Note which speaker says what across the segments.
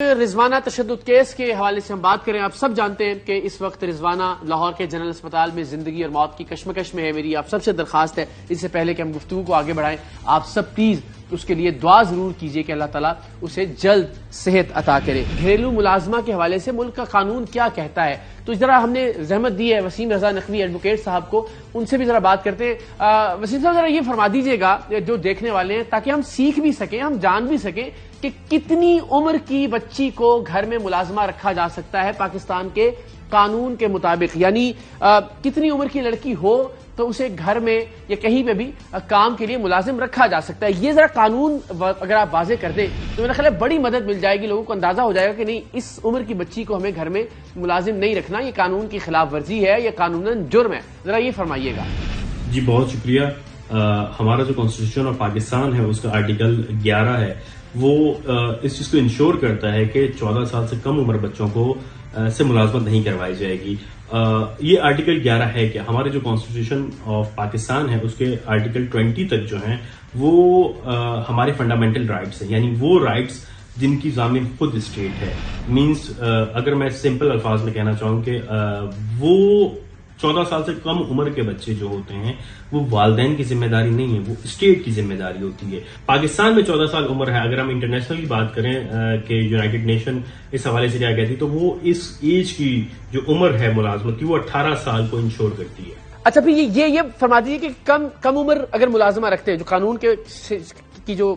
Speaker 1: رضوانہ تشدد کیس کے حوالے سے ہم بات کریں. آپ سب جانتے ہیں کہ اس وقت رضوانہ لاہور کے جنرل اسپتال میں زندگی اور موت کی کشمکش میں ہے. میری آپ سب سے درخواست ہے اس سے پہلے کہ ہم گفتگو کو آگے بڑھائیں, آپ سب پلیز اس کے لیے دعا ضرور کیجئے کہ اللہ تعالیٰ اسے جلد صحت عطا کرے. گھریلو ملازمہ کے حوالے سے ملک کا قانون کیا کہتا ہے, تو ذرا ہم نے زحمت دی ہے وسیم رضا نقوی ایڈوکیٹ صاحب کو, ان سے بھی ذرا بات کرتے ہیں. وسیم صاحب ذرا یہ فرما دیجئے گا جو دیکھنے والے ہیں, تاکہ ہم سیکھ بھی سکیں, ہم جان بھی سکیں کہ کتنی عمر کی بچی کو گھر میں ملازمہ رکھا جا سکتا ہے پاکستان کے قانون کے مطابق. یعنی کتنی عمر کی لڑکی ہو تو اسے گھر میں یا کہیں پہ بھی کام کے لیے ملازم رکھا جا سکتا ہے. یہ ذرا قانون اگر آپ واضح کر دیں تو میرا خیال ہے بڑی مدد مل جائے گی, لوگوں کو اندازہ ہو جائے گا کہ نہیں اس عمر کی بچی کو ہمیں گھر میں ملازم نہیں رکھنا, یہ قانون کی خلاف ورزی ہے, یہ قانوناً جرم ہے. ذرا یہ فرمائیے گا.
Speaker 2: جی بہت شکریہ. ہمارا جو کانسٹیٹیوشن آف پاکستان ہے اس کا آرٹیکل 11 ہے, وہ اس چیز کو انشور کرتا ہے کہ 14 سال سے کم عمر بچوں کو سے ملازمت نہیں کروائی جائے گی. یہ آرٹیکل 11 ہے کہ ہمارے جو کانسٹیٹیوشن آف پاکستان ہے اس کے آرٹیکل 20 تک جو ہیں وہ ہمارے فنڈامنٹل رائٹس ہیں, یعنی وہ رائٹس جن کی ضامن خود اسٹیٹ ہے. مینس اگر میں سمپل الفاظ میں کہنا چاہوں کہ وہ 14 سال سے کم عمر کے بچے جو ہوتے ہیں وہ والدین کی ذمہ داری نہیں ہے, وہ اسٹیٹ کی ذمہ داری ہوتی ہے. پاکستان میں 14 سال عمر ہے. اگر ہم انٹرنیشنل کی بات کریں کہ یونائٹڈ نیشن اس حوالے سے کیا کہتی تو وہ اس ایج کی جو عمر ہے ملازمت کی وہ 18 سال کو انشور کرتی ہے.
Speaker 1: اچھا پھر یہ فرما دیجیے کہ کم عمر اگر ملازمہ رکھتے ہیں, جو قانون کی جو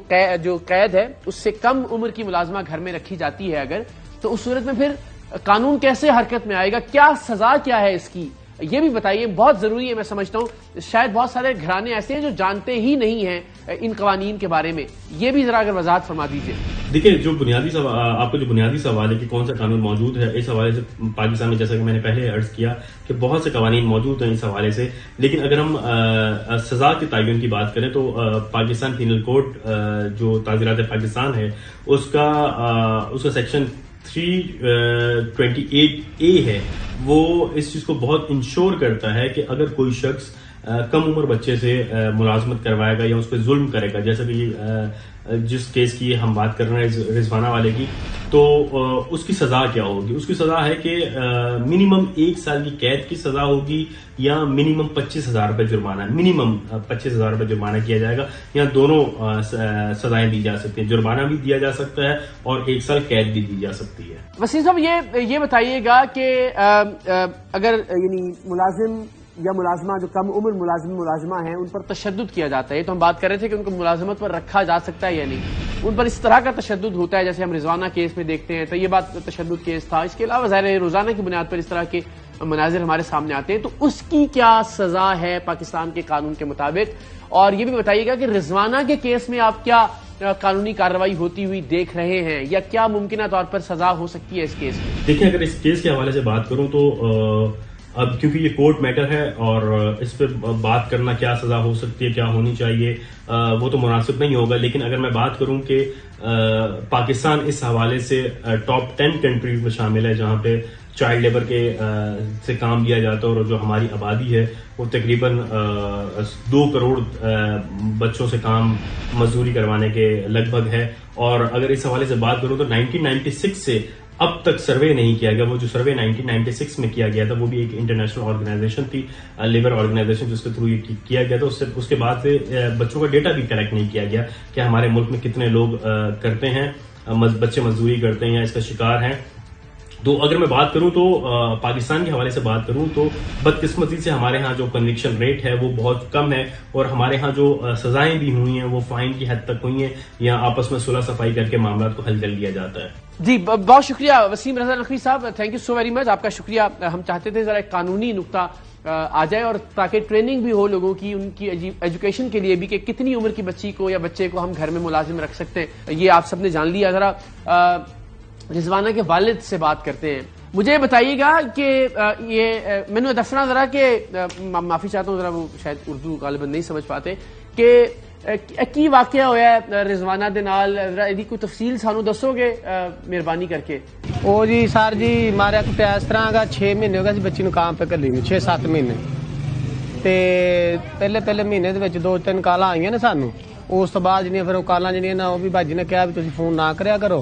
Speaker 1: قید ہے اس سے کم عمر کی ملازمہ گھر میں رکھی جاتی ہے اگر, تو اس صورت میں پھر قانون کیسے حرکت میں آئے گا, کیا سزا کیا ہے اس کی, یہ بھی بتائیے. بہت ضروری ہے, میں سمجھتا ہوں شاید بہت سارے گھرانے ایسے ہیں جو جانتے ہی نہیں ہیں ان قوانین کے بارے میں, یہ بھی ذرا اگر وضاحت فرما دیجیے.
Speaker 2: دیکھیں جو آپ کو جو بنیادی سوال ہے کہ کون سا قانون موجود ہے, اس حوالے سے پاکستان میں جیسا کہ میں نے پہلے عرض کیا کہ بہت سے قوانین موجود ہیں اس حوالے سے, لیکن اگر ہم سزا کے تعین کی بات کریں تو پاکستان پینل کوڈ جو تعزیرات پاکستان ہے اس کا سیکشن 328A ہے, وہ اس چیز کو بہت انشور کرتا ہے کہ اگر کوئی شخص کم عمر بچے سے ملازمت کروائے گا یا اس پہ ظلم کرے گا, جیسا کہ جس کیس کی ہم بات کر رہے ہیں رضوانہ والے کی, تو اس کی سزا کیا ہوگی. اس کی سزا ہے کہ منیمم 1 سال کی قید کی سزا ہوگی یا منیمم 25,000 روپے جرمانہ, منیمم 25,000 روپے جرمانہ کیا جائے گا, یا دونوں سزائیں دی جا سکتی ہیں, جرمانہ بھی دیا جا سکتا ہے اور 1 سال قید بھی دی جا سکتی ہے.
Speaker 1: وسیم صاحب یہ بتائیے گا کہ اگر یعنی ملازم یا ملازمہ جو کم عمر ملازمہ ہیں ان پر تشدد کیا جاتا ہے, تو ہم بات کر رہے تھے کہ ان کو ملازمت پر رکھا جا سکتا ہے یا نہیں, ان پر اس طرح کا تشدد ہوتا ہے جیسے ہم رضوانہ کیس میں دیکھتے ہیں, تو یہ بات تشدد کیس تھا. اس کے علاوہ ظاہر روزانہ کی بنیاد پر اس طرح کے مناظر ہمارے سامنے آتے ہیں, تو اس کی کیا سزا ہے پاکستان کے قانون کے مطابق. اور یہ بھی بتائیے گا کہ رضوانہ کے کیس میں آپ کیا قانونی کارروائی ہوتی ہوئی دیکھ رہے ہیں, یا کیا ممکنہ طور پر سزا ہو سکتی ہے اس کیس میں.
Speaker 2: دیکھیں اگر اس کیس کے حوالے سے بات کروں تو اب کیونکہ یہ کورٹ میٹر ہے اور اس پہ بات کرنا کیا سزا ہو سکتی ہے, کیا ہونی چاہیے, وہ تو مناسب نہیں ہوگا. لیکن اگر میں بات کروں کہ پاکستان اس حوالے سے ٹاپ 10 کنٹریز میں شامل ہے جہاں پہ چائلڈ لیبر سے کام لیا جاتا ہے, اور جو ہماری آبادی ہے وہ تقریباً 2 کروڑ بچوں سے کام مزدوری کروانے کے لگ بھگ ہے. اور اگر اس حوالے سے بات کروں تو 1996 سے اب تک سروے نہیں کیا گیا. وہ جو سروے 1996 میں کیا گیا تھا وہ بھی ایک انٹرنیشنل آرگنائزیشن تھی, لیبر آرگنائزیشن, جس کے تھرو یہ کیا گیا تھا. اس کے بعد سے بچوں کا ڈیٹا بھی کلیکٹ نہیں کیا گیا کہ ہمارے ملک میں کتنے لوگ کرتے ہیں, بچے مزدوری کرتے ہیں یا اس کا شکار ہیں. تو اگر میں بات کروں تو پاکستان کے حوالے سے بات کروں تو بدقسمتی سے ہمارے ہاں جو کنوکشن ریٹ ہے وہ بہت کم ہے, اور ہمارے ہاں جو سزائیں بھی ہوئی ہیں وہ فائن کی حد تک ہوئی ہیں یا آپس میں صلح صفائی کر کے معاملات کو حل کر لیا جاتا ہے.
Speaker 1: جی بہت شکریہ وسیم رضا نقوی صاحب, thank you so very much. آپ کا شکریہ. ہم چاہتے تھے ذرا ایک قانونی نقطہ آ جائے اور تاکہ ٹریننگ بھی ہو لوگوں کی, ان کی ایجوکیشن کے لیے بھی کہ کتنی عمر کی بچی کو یا بچے کو ہم گھر میں ملازم رکھ سکتے ہیں. یہ آپ سب نے جان لیا. ذرا رضوانہ کے والد سے بات کرتے ہیں. مجھے بتائیے گا کہ یہ میں نے دسنا ذرا کہ معافی چاہتا ہوں, ذرا وہ شاید اردو غالباً نہیں سمجھ پاتے, کہ کی واقعہ ہوا ہے رضوانہ دے نال, ذرا ایدی کوئی تفصیل سانو دسو گے مہربانی کر کے.
Speaker 3: او جی سر جی مارا کتے اس طرح کا 6 مہینے ہو گئے سی بچی نو کام پہ کلی میں, 6-7 مہینے. تے پہلے مہینے دے وچ 2-3 کالاں آئیاں نے سانو. اس تو بعد جنیاں پھر وہ کالاں جنیاں نا وہ بھی باجی نے کہا بھی تسی فون نہ کریا کرو,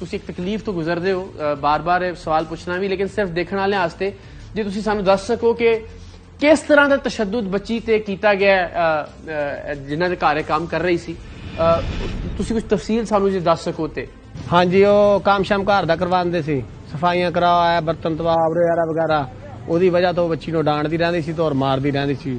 Speaker 1: ਤੁਸੀਂ ਇੱਕ ਤਕਲੀਫ ਤੋਂ ਗੁਜ਼ਰਦੇ ਹੋ, ਬਾਰ-ਬਾਰ ਇਹ ਸਵਾਲ ਪੁੱਛਣਾ ਵੀ, ਲੇਕਿਨ ਸਿਰਫ ਦੇਖਣ ਵਾਲਿਆਂ ਵਾਸਤੇ ਜੇ ਤੁਸੀਂ ਸਾਨੂੰ ਦੱਸ ਸਕੋ ਕਿ ਕਿਸ ਤਰ੍ਹਾਂ ਦਾ ਤਸ਼ੱਦਦ ਬੱਚੀ ਤੇ ਕੀਤਾ ਗਿਆ ਜਿਨ੍ਹਾਂ ਦੇ ਘਰ ਕੰਮ ਕਰ ਰਹੀ ਸੀ, ਤੁਸੀਂ ਕੁਝ ਤਫਸੀਲ ਸਾਨੂੰ ਜੇ ਦੱਸ ਸਕੋ ਤੇ।
Speaker 3: ਹਾਂਜੀ, ਉਹ ਕੰਮ ਸ਼ਾਮ ਘਰ ਦਾ ਕਰਵਾਉਂਦੇ ਸੀ, ਸਫਾਈਆਂ ਕਰਾਇਆ, ਬਰਤਨ ਧਵਾ ਵਗੈਰਾ। ਉਹਦੀ ਵਜ੍ਹਾ ਤੋਂ ਬੱਚੀ ਨੂੰ ਡਾਂਟਦੀ ਰਹਿੰਦੀ ਸੀ ਤੇ ਔਰ ਮਾਰਦੀ ਰਹਿੰਦੀ ਸੀ,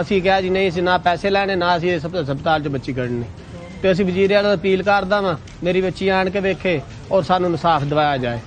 Speaker 3: ਅਸੀਂ ਕਿਹਾ ਜੀ ਨਹੀਂ, ਅਸੀਂ ਨਾ ਪੈਸੇ ਲੈਣੇ, ਨਾ ਅਸੀਂ ਹਸਪਤਾਲ 'ਚ ਬੱਚੀ ਕੱਢਣੀ। ਤੇ ਅਸੀਂ ਵਜ਼ੀਰ ਆਲਾ ਨੂੰ ਅਪੀਲ ਕਰਦਾ ਵਾਂ ਮੇਰੀ ਬੱਚੀ ਆਣ ਕੇ ਵੇਖੇ ਔਰ ਸਾਨੂੰ ਇਨਸਾਫ ਦਿਵਾਇਆ ਜਾਏ।